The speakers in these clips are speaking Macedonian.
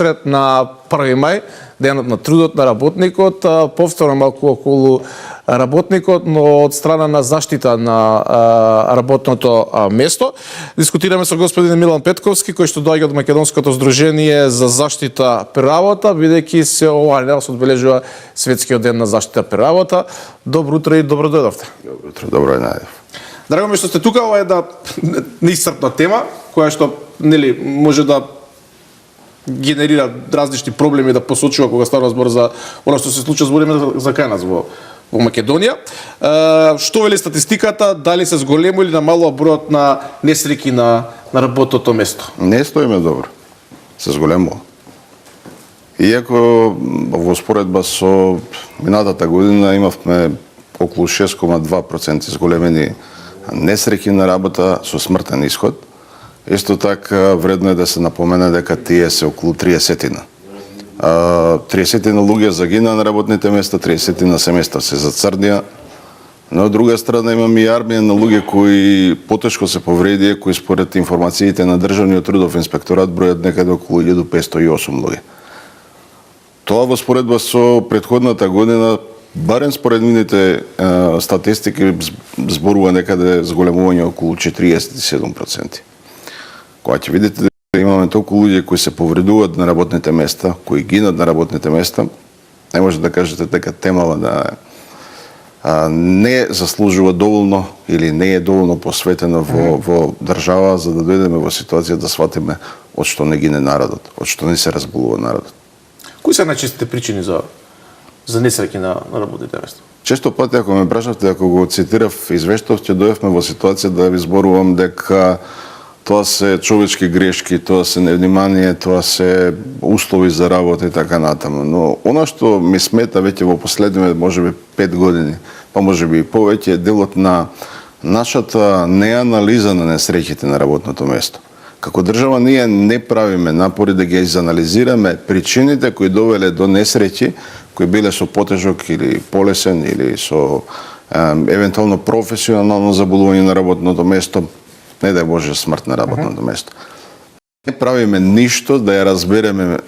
Пред на 1 мај, денот на трудот на работникот, повторно малку околу работникот, но од страна на заштита на работното место. Дискутираме со господин Милан Петковски, кој што доаѓа од Македонското здружение за заштита при работа, бидејќи се оваа недела се одбележува Светскиот ден на заштита при работа. Добро утро и добро дојдовте. Добро утро, добро најдов. Драго ми што сте тука, ова е една неисцрпна тема, која што нели може да генерира различни проблеми, да посочува кога става збор за она што се случува, збориме за кај нас во Македонија. Што вели статистиката, дали се зголемо или намалува бројот на несреќи на работното место? Не стоиме добро. Се зголемува. Иако во споредба со минатата година имавме околу 6,2% зголемени несреќи на работа со смртен исход. Исто така вредно е да се напомене дека тие се околу 30-тина. 30-тина луѓе загина на работните места, 30-тина семејства се зацрнија. Но од друга страна имаме и армија на луѓе кои потешко се повредија, кои според информациите на Државниот трудов инспекторат бројат некаде околу 1508 луѓе. Тоа во споредба со претходната година, барем според мините статистики, зборува некаде зголемување околу 47%. Кога ќе видите дека имаме толку луѓе кои се повредуваат на работните места, кои гинат на работните места, не може да кажете дека темава не заслужува доволно или не е доволно посветена во држава за да дојдеме во ситуација да сватиме од што не гине народот, од што не се разболува народот. Кои се најчестите причини за несреќи на работните места? Често пати, ако ме прашавте, ако го цитирав извештав, ќе дојдовме во ситуација да ви зборувам дека тоа се човечки грешки, тоа се невнимание, тоа се услови за работа и така натаму. Но она што ми смета веќе во последните, можеби 5 години, па можеби и повеќе, е делот на нашата неанализа на несреќите на работното место. Како држава ние не правиме напори да ги изанализираме причините кои довеле до несреќи, кои биле со потежок или полесен или со евентуално професионално заболување на работното место, не да Боже смрт на работното место. Не правиме ништо да ја разбереме,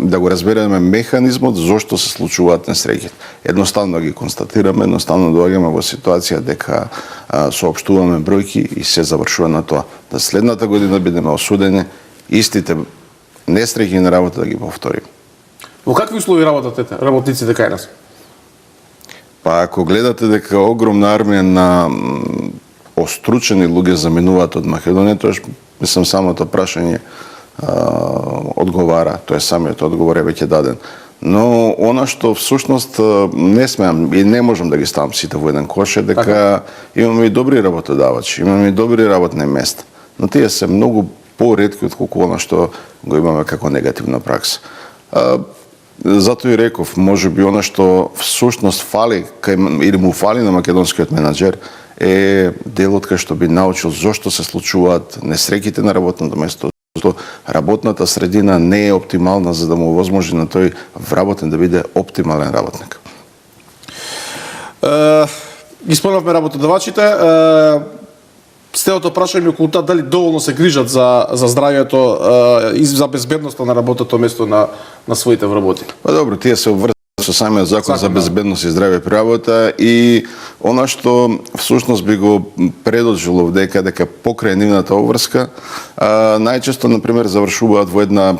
да го разбереме механизмот зошто се случуваат несреќите. Едноставно ги констатираме, едноставно доаѓаме во ситуација дека соопштуваме бројки и се завршува на тоа. Да следната година бидеме осудени истите несреќи на работа да ги повториме. Во какви услови работат работниците кај нас? Па ако гледате дека огромна армија на остручени луѓе заминуваат од Македонија, тоа мислам самото прашање одговара, тоа е самиот одговор е веќе даден. Но она што всушност не смеам и не можам да ги ставам сите во еден кош е дека имаме и добри работодавачи, имаме и добри работни места, но тие се многу поретки отколку она што го имаме како негативна пракса. Затоа и реков, можеби она што всушност фали или му фали на македонскиот менаџер е делот кај што би научил зошто се случуваат несреќите на работното место, зашто работната средина не е оптимална за да му овозможи на тој вработен да биде оптимален работник. Ги спомнавме работодавачите, следното прашање околу тоа дали доволно се грижат за здравјето и за безбедноста на работното место на своите вработени. Па добро, тие се обврзани со самиот закон за безбедност и здравје при работа и она што всушност би го предожило дека покрај нивната обврска најчесто например завршуваат во една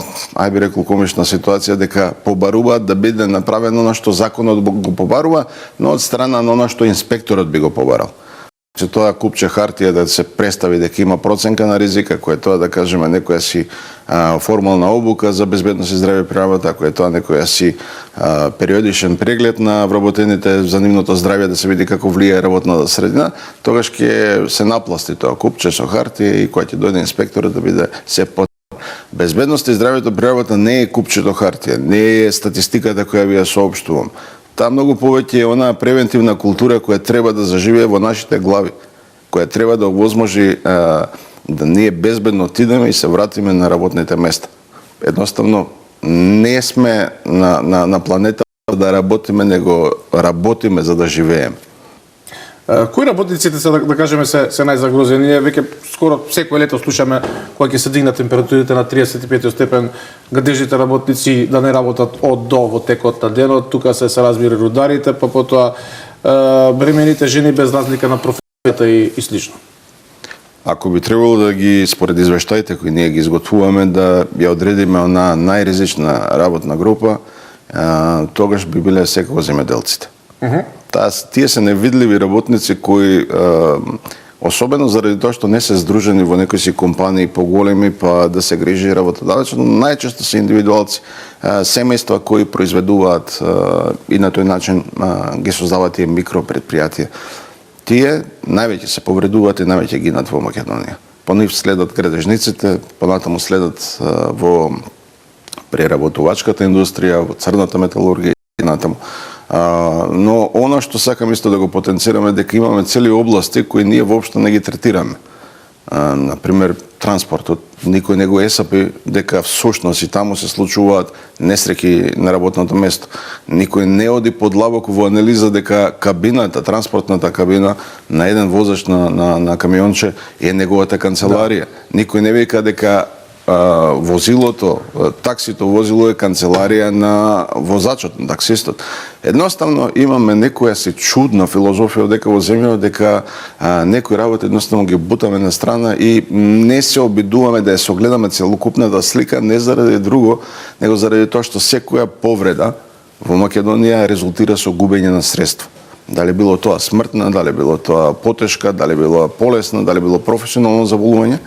би рекол комична ситуација дека побаруваат да биде направено она што законот го побарува, но од страна на она што инспекторот би го побарал. Че тоа купче хартија да се представи дека има проценка на ризика, кој е тоа да кажеме некоја си формална обука за безбедност и здравје при работа, кој е тоа некоја си периодичен преглед на вработените за нивното здравје да се види како влијае работната средина, тогаш ќе се напласти тоа купче со хартија и кој ќе дојде инспекторот да биде се под. Безбедност и здравјето при работа не е купчето хартија, не е статистиката која ви ја соопштувам. Таа многу повеќе е онаа превентивна култура која треба да заживее во нашите глави, која треба да овозможи да ние безбедно отидеме и се вратиме на работните места. Едноставно не сме на планета да работиме, него работиме за да живееме. Кои работниците се да кажеме се најзагрозени? Ние веќе скоро секој лето слушаме кога ќе се дигнат температурите на 35 степен, гадежните работници да не работат од до во текот на денот, тука се разбира рударите, па потоа бремените жени без разлика на професијата и слично. Ако би требало да ги, според извештаите кои ние ги изготвуваме, да ја одредиме на најризична работна група, тогаш би биле секако земјоделците. Тие се невидливи работници кои, особено заради тоа што не се здружени во некои си компании поголеми, па да се грижи работодавецот, најчесто се индивидуалци, семејства кои произведуваат и на тој начин ги создаваат тие микропредпријатија. Тие највеќе се повредуваат и највеќе гинат во Македонија. По нив следат градежниците, понатаму следат во преработувачката индустрија, во црната металургија и натаму. Но она што сакам исто да го потенцираме, дека имаме цели области кои ние воопшто не ги третираме. Например, транспортот. Никој не го есапи дека всушност и таму се случуваат несреќи на работното место. Никој не оди подлабоко во анализа дека кабината, транспортната кабина на еден возач на камионче е неговата канцеларија. Никој не вика дека возилото, таксито возило е канцеларија на возачот, на таксистот. Едноставно имаме некоја си чудна филозофија дека во земјава дека некои работи едноставно ги бутаме на страна и не се обидуваме да ја согледаме целокупната слика, не заради друго, него заради тоа што секоја повреда во Македонија резултира со губење на средства. Дали било тоа смртна, дали било тоа потешка, дали било полесна, дали било професионално заболување.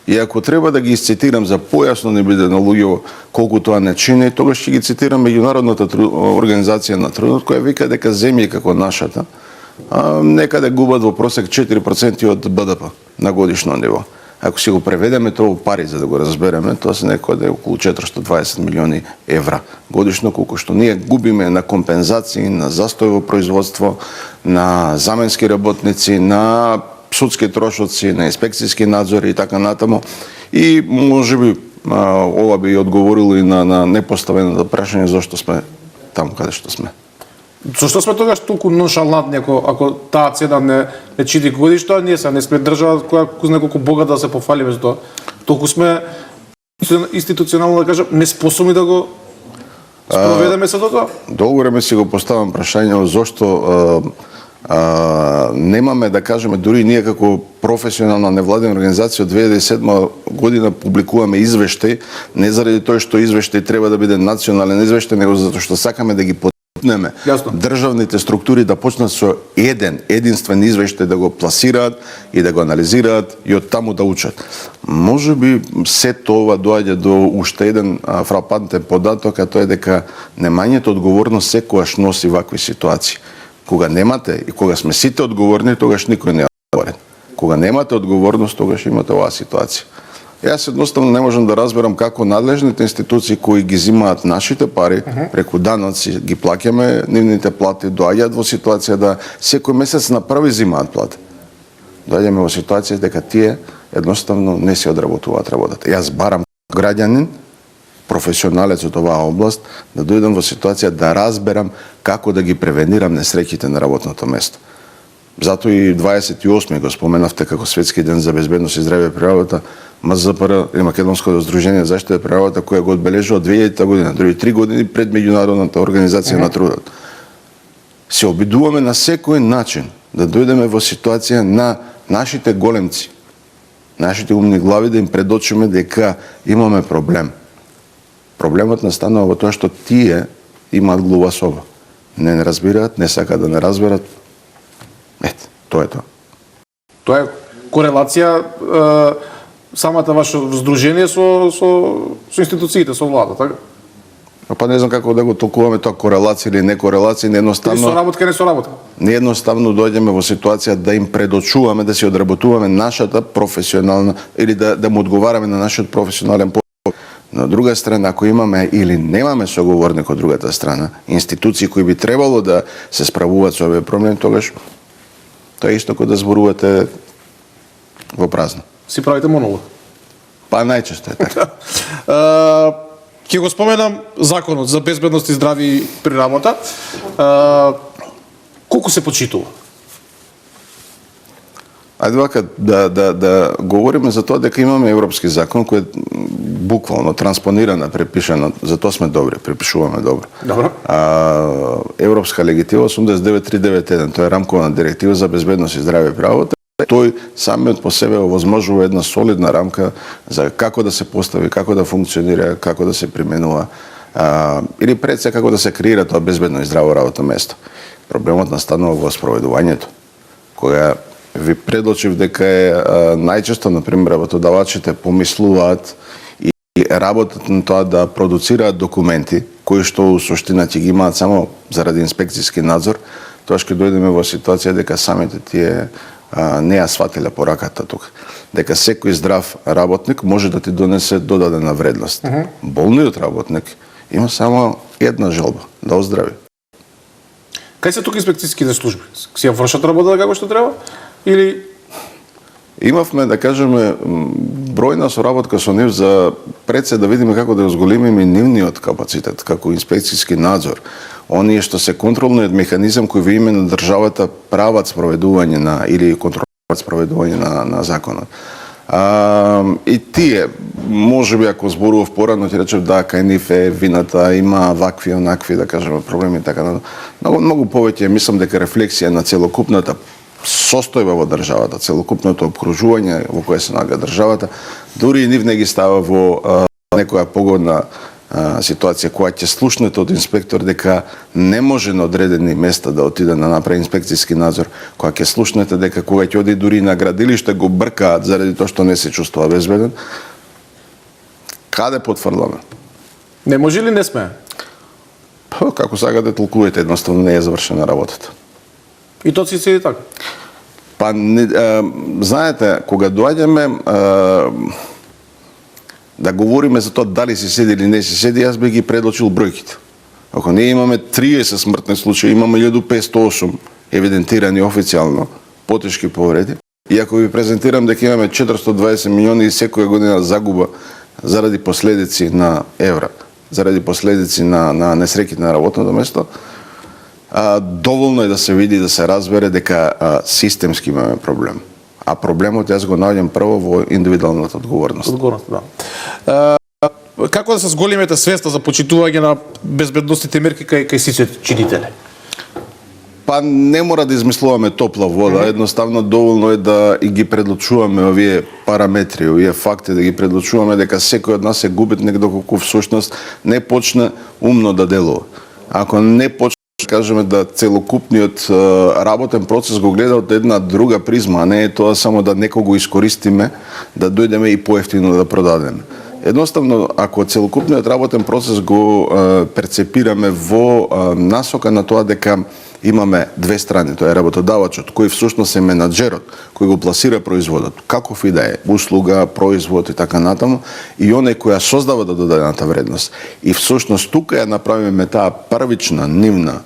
И ако треба да ги цитирам за појасно не биде на луѓето колку тоа не чини, тогаш ќе ги цитирам меѓународната организација на трудот, која вика дека земји како нашата некаде губат во просек 4% од БДП на годишно ниво. Ако си го преведеме тоа во пари за да го разбереме, тоа се некаде околу 420 милиони евра годишно, колку што ние губиме на компензации, на застој во производство, на заменски работници, на судски трошоци, на инспекцијски надзори и така натаму. И можеби ова би одговорило и на непоставеното прашање зошто сме таму каде што сме. Зошто сме тогаш толку ноншалантни ако таа цена не чити годишто, ние се не сме држава која кузне колку богата да се пофалиме за тоа. Толку сме институционално да кажам неспособни да го спроведеме се до тоа. Долго време си го поставам прашање зошто немаме, да кажеме, дури ние како професионална невладина организација од 2007 година публикуваме извештај, не заради тоа што извештај треба да биде национален извештај, него затоа што сакаме да ги потнеме државните структури да почнат со единствен извештај да го пласираат и да го анализираат и од таму да учат. Можеби се тоа доаѓа до уште еден фрапантен податок, а тоа е дека немањето одговорност секогаш носи вакви ситуации. Кога немате и кога сме сите одговорни, тогаш никој не е одговорен. Кога немате одговорност, тогаш имате оваа ситуација. Јас едноставно не можам да разберам како надлежните институции кои ги зимаат нашите пари, преку даноци ги плаќаме, нивните плати доаѓаат во ситуација да секој месец направи зимаат плати. Доаѓаме во ситуација дека тие едноставно не се одработуваат работата. Јас барам граѓанин, професионалец од оваа област, да дојдам во ситуација да разберам како да ги превенирам несреќите на работното место. Затоа и 28 го споменавте како Светски ден за безбедност и здравје при работа, МЗПР или Македонското здружение за заштита при работа, која го одбележува 2000 година, дури 3 години пред меѓународната организација на трудот. Се обидуваме на секој начин да дојдеме во ситуација на нашите големци, нашите умни глави да им предочиме дека имаме проблем. Проблемот настанува во тоа што тие имаат глува соба. Не разбираат, не сакаат да не разберат. Ето, тоа е тоа. Тоа е корелација самата ваше здружение со институциите, со влада, така? Па не знам како да го толкуваме тоа корелација или не корелација, неедноставно. Или соработка, не соработка. Неедноставно доаѓаме во ситуација да им предочуваме, да си одработуваме нашата професионална или да му одговараме на нашиот професионален посол. На друга страна, ако имаме или немаме соговорник од другата страна, институции кои би требало да се справуваат со овие проблеми, тогаш тоа е исто како да зборувате во празно. Си правите монолог. Па најчесто е така. Ќе го споменам законот за безбедност и здравје при работа. Колку се почитува? Ајде вака да говориме за тоа дека имаме европски закон кој е буквално транспонирано, препишано, за тоа сме добри, препишуваме добро. Добро. Европска легитива 89391, тоа е рамкова директива за безбедност и здраве при работа. Тој самиот по себе овозможува една солидна рамка за како да се постави, како да функционира, како да се применува, или пред се како да се креира тоа безбедно и здраво работно место. Проблемот настанува во спроведувањето, кога ви предлочив дека е најчесто, например, работодавачите помислуваат и работат на тоа да продуцираат документи кои што у суштина ќе ги имаат само заради инспекцијски надзор, тоа ќе дојдеме во ситуација дека самите тие не ја сватиле пораката тука. Дека секој здрав работник може да ти донесе додадена вредност. Болниот работник има само една желба, да оздрави. Кај се тука инспекцијските служби? Си ја вршат работата како што треба? Или Имавме, да кажеме, бројна соработка со нив за пред се да видиме како да ја зголемиме нивниот капацитет, како инспекцијски надзор. Оние што се контролниот механизам кој во име на државата прават спроведување на или контролираат спроведување на законот. И тие, можеби ако зборував порано, ти речев да, кај нив е вината, има вакви, онакви, да кажеме, проблеми и така. Многу повеќе мислам дека рефлексија на целокупната состојба во државата, целокупното обкружување во кое се наоѓа државата, дури и нив не ги става во некоја погодна ситуација која ќе слушнете од инспектор дека не може на одредени места да отиде да направи инспекцијски надзор, која ќе слушнете дека кога ќе оди дури на градилиште го бркаат заради тоа што не се чувствува безбеден, каде потврламе? не може или не сме? Како сакате толкувате, едноставно не е завршена работата. И тоа си седи така. Па, знаете, кога доаѓаме да говориме за тоа дали се седи или не се седи, јас би ги предлочил бројките. Ако ние имаме 30 смртни случаи, имаме 1508 евидентирани официјално потешки повреди, и ако ви презентирам дека имаме 420 милиони и секоја година загуба заради последици на евра, заради последици на несреќите на работното место, доволно е да се види, да се разбере дека системски имаме проблем. А проблемот јас го наоѓам прво во индивидуалната одговорност. Да. Како да се зголемите свеста за почитување на безбедностните мерки кај сите чинители? Па не мора да измислуваме топла вода, едноставно доволно е да и ги предлучуваме овие параметри, овие факти, да ги предлучуваме дека секој од нас е губитник доколку всушност не почне умно да делува. Ако не почне, кажеме, да целокупниот работен процес го гледа од една друга призма, а не е тоа само да некого искористиме, да дојдеме и поевтино да продадеме. Едноставно, ако целокупниот работен процес го перцепираме во насока на тоа дека имаме две страни, тоа е работодавачот, кој всушност е менаџерот, кој го пласира производот, каков и да е, услуга, производ и така натаму, и оној кој ја создава додадената вредност. И всушност тука ја направиме таа првична нивна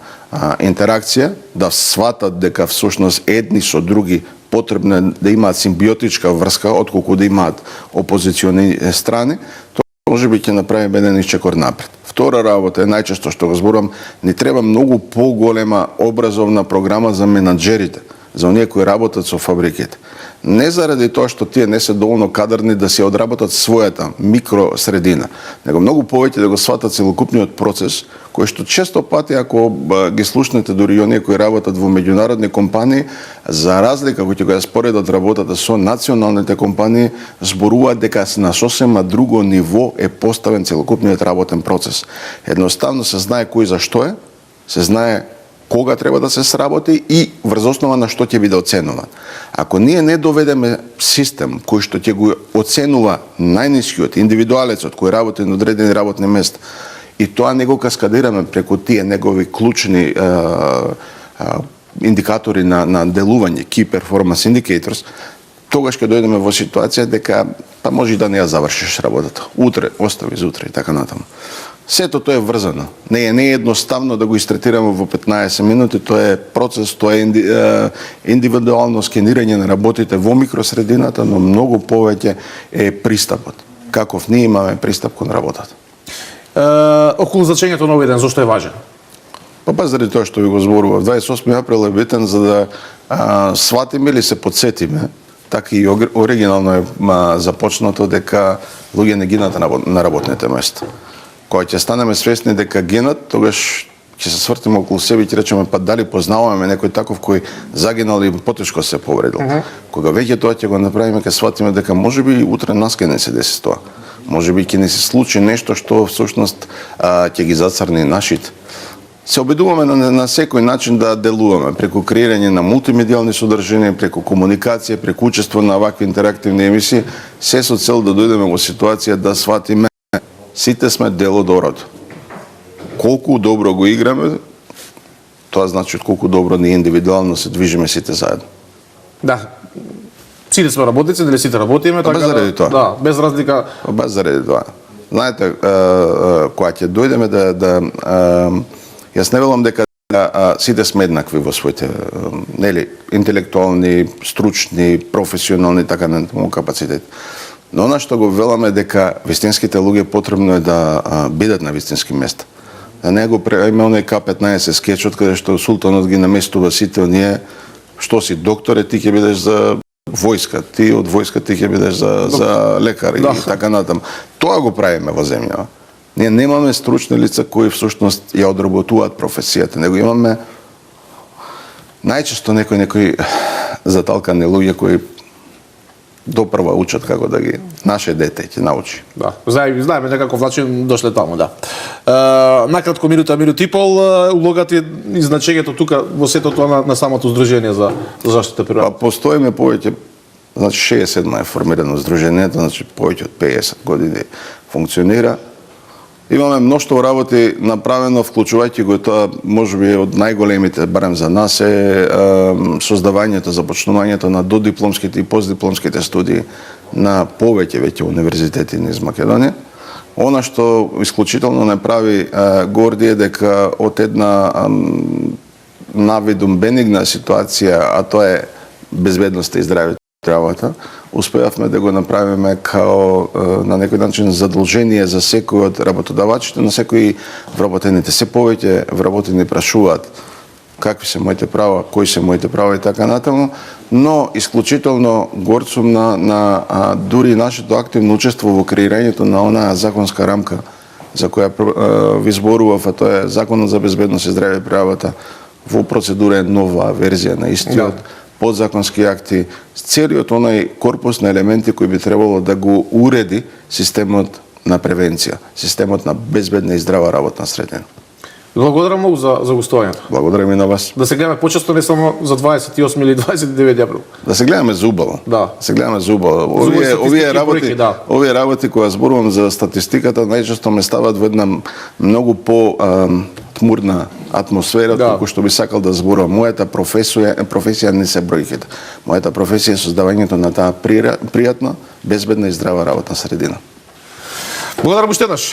интеракција, да сватат дека всушност едни со други потребно е да имаат симбиотичка врска, отколку да имаат опозициони страни, тоа можеби ќе направиме еден исчекор напред. Втора работа е најчесто што го зборувам, ни треба многу поголема образовна програма за менаџерите, за оние кои работат со фабриките. Не заради тоа што тие не се доволно кадарни да се одработат својата микросредина, него многу повеќе да го сватат целокупниот процес, кој што често пати, ако ги слушнете дури оние кои работат во меѓународни компании, за разлика кој ќе го споредат работата со националните компании, зборуваат дека на сосема друго ниво е поставен целокупниот работен процес. Едноставно се знае кој за што е, се знае кога треба да се сработи и врз основа на што ќе биде оценуван. Ако ние не доведеме систем кој што ќе го оценува најнискиот индивидуалецот кој работи на одредени работни места и тоа не го каскадираме преку тие негови клучни индикатори на делување, key performance indicators, тогаш ќе дојдеме во ситуација дека па може и да не ја завршиш работата. Утре, остави за утре и така натаму. Сето тоа е врзано. Не е едноставно да го истретираме во 15 минути, тоа е процес, тоа е индивидуално скенирање на работите во микросредината, но многу повеќе е пристапот. Каков ние имаме пристап кон работата. Околу значењето на овој ден, зошто е важен? Па заради тоа што ви го зборував, 28 април е битен за да сватиме или се подсетиме така и оригинално е започнато дека луѓе не гинат на работните места. Кога ќе станеме свесни дека гинат, тогаш ќе се свртиме околу себе и ќе речеме па дали познаваме некој таков кој загинал и потешко се повредил. Кога веќе тоа ќе го направиме, ќе сватиме дека можеби утре нас ќе не се деси тоа. Можеби ќе не се случи нешто што всушност ќе ги зацрни нашите. Се обидуваме на секој начин да делуваме, преку креирање на мултимедијални содржинија, преку комуникација, преку учество на вакви интерактивни емисии, се со цел да дојдеме во ситуација да сватиме сите сме дел од ород. Колку добро го играме, тоа значи колку добро ние индивидуално се движиме сите заедно. Да. Сите сме работници, дали сите работиме, така заради тоа. Да, без разлика. Без заради тоа. Знаете, кога ќе дојдеме јас не велам дека сите сме еднакви во своите нели интелектуални, стручни, професионални така на капацитет. Но она што го веламе дека вистинските луѓе потребно е да бидат на вистински места. Да не го има оној К-15 скечот каде што султанот ги наместува сите оние што си докторе, ти ќе бидеш за војска, ти од војска ти ќе бидеш за лекар и така натаму. Тоа го правиме во земјава. Ние немаме стручни лица кои всушност ја одработуваат професијата, него имаме најчесто некои заталкани луѓе кои допрва учат како да ги наше дете ќе научи. Да, знаеме на каков начин дошле таму, да. Накратко минута и пол, улогата и значењето тука во сето тоа на самото здружение за заштита природа. Па постоиме повеќе, значи 67 е формирано здружението, значи повеќе од 50 години функционира. Имаме мноштво работи направено, вклучувајќи го тоа, можеби од најголемите, барем за нас, е создавањето, започнувањето на додипломските и постдипломските студии на повеќе веќе универзитети низ Македонија. Она што исклучително не прави горди е дека од една навидум бенигна ситуација, а тоа е безбедноста и здравјето работа, успеавме да го направиме као на некој начин задолжение за секој од работодавачите, на секој вработените. Се повеќе вработени прашуваат какви се моите права, кои се моите права и така натаму, но исклучително горд сум на дури нашето активно учество во креирањето на онаа законска рамка за која ви зборував, а тоа е Законот за безбедност и здравје при работа. Во процедура е нова верзија на истиот. Подзаконски акти, целиот онај корпус на елементи кои би требало да го уреди системот на превенција, системот на безбедна и здрава работна средина. Благодарам многу за гостувањето. Благодарам и на вас. Да се гледаме почесто, не само за 28 или 29 април. Да се гледаме зубаво. Да. Се гледаме зубаво. Овие работи кога зборувам за статистиката, најчесто ме стават во една многу по тмурна атмосфера, колку што би сакал да зборувам. Мојата професија не се бројките. Мојата професија е создавањето на таа пријатна, безбедна и здрава работна средина. Благодарам уште еднаш.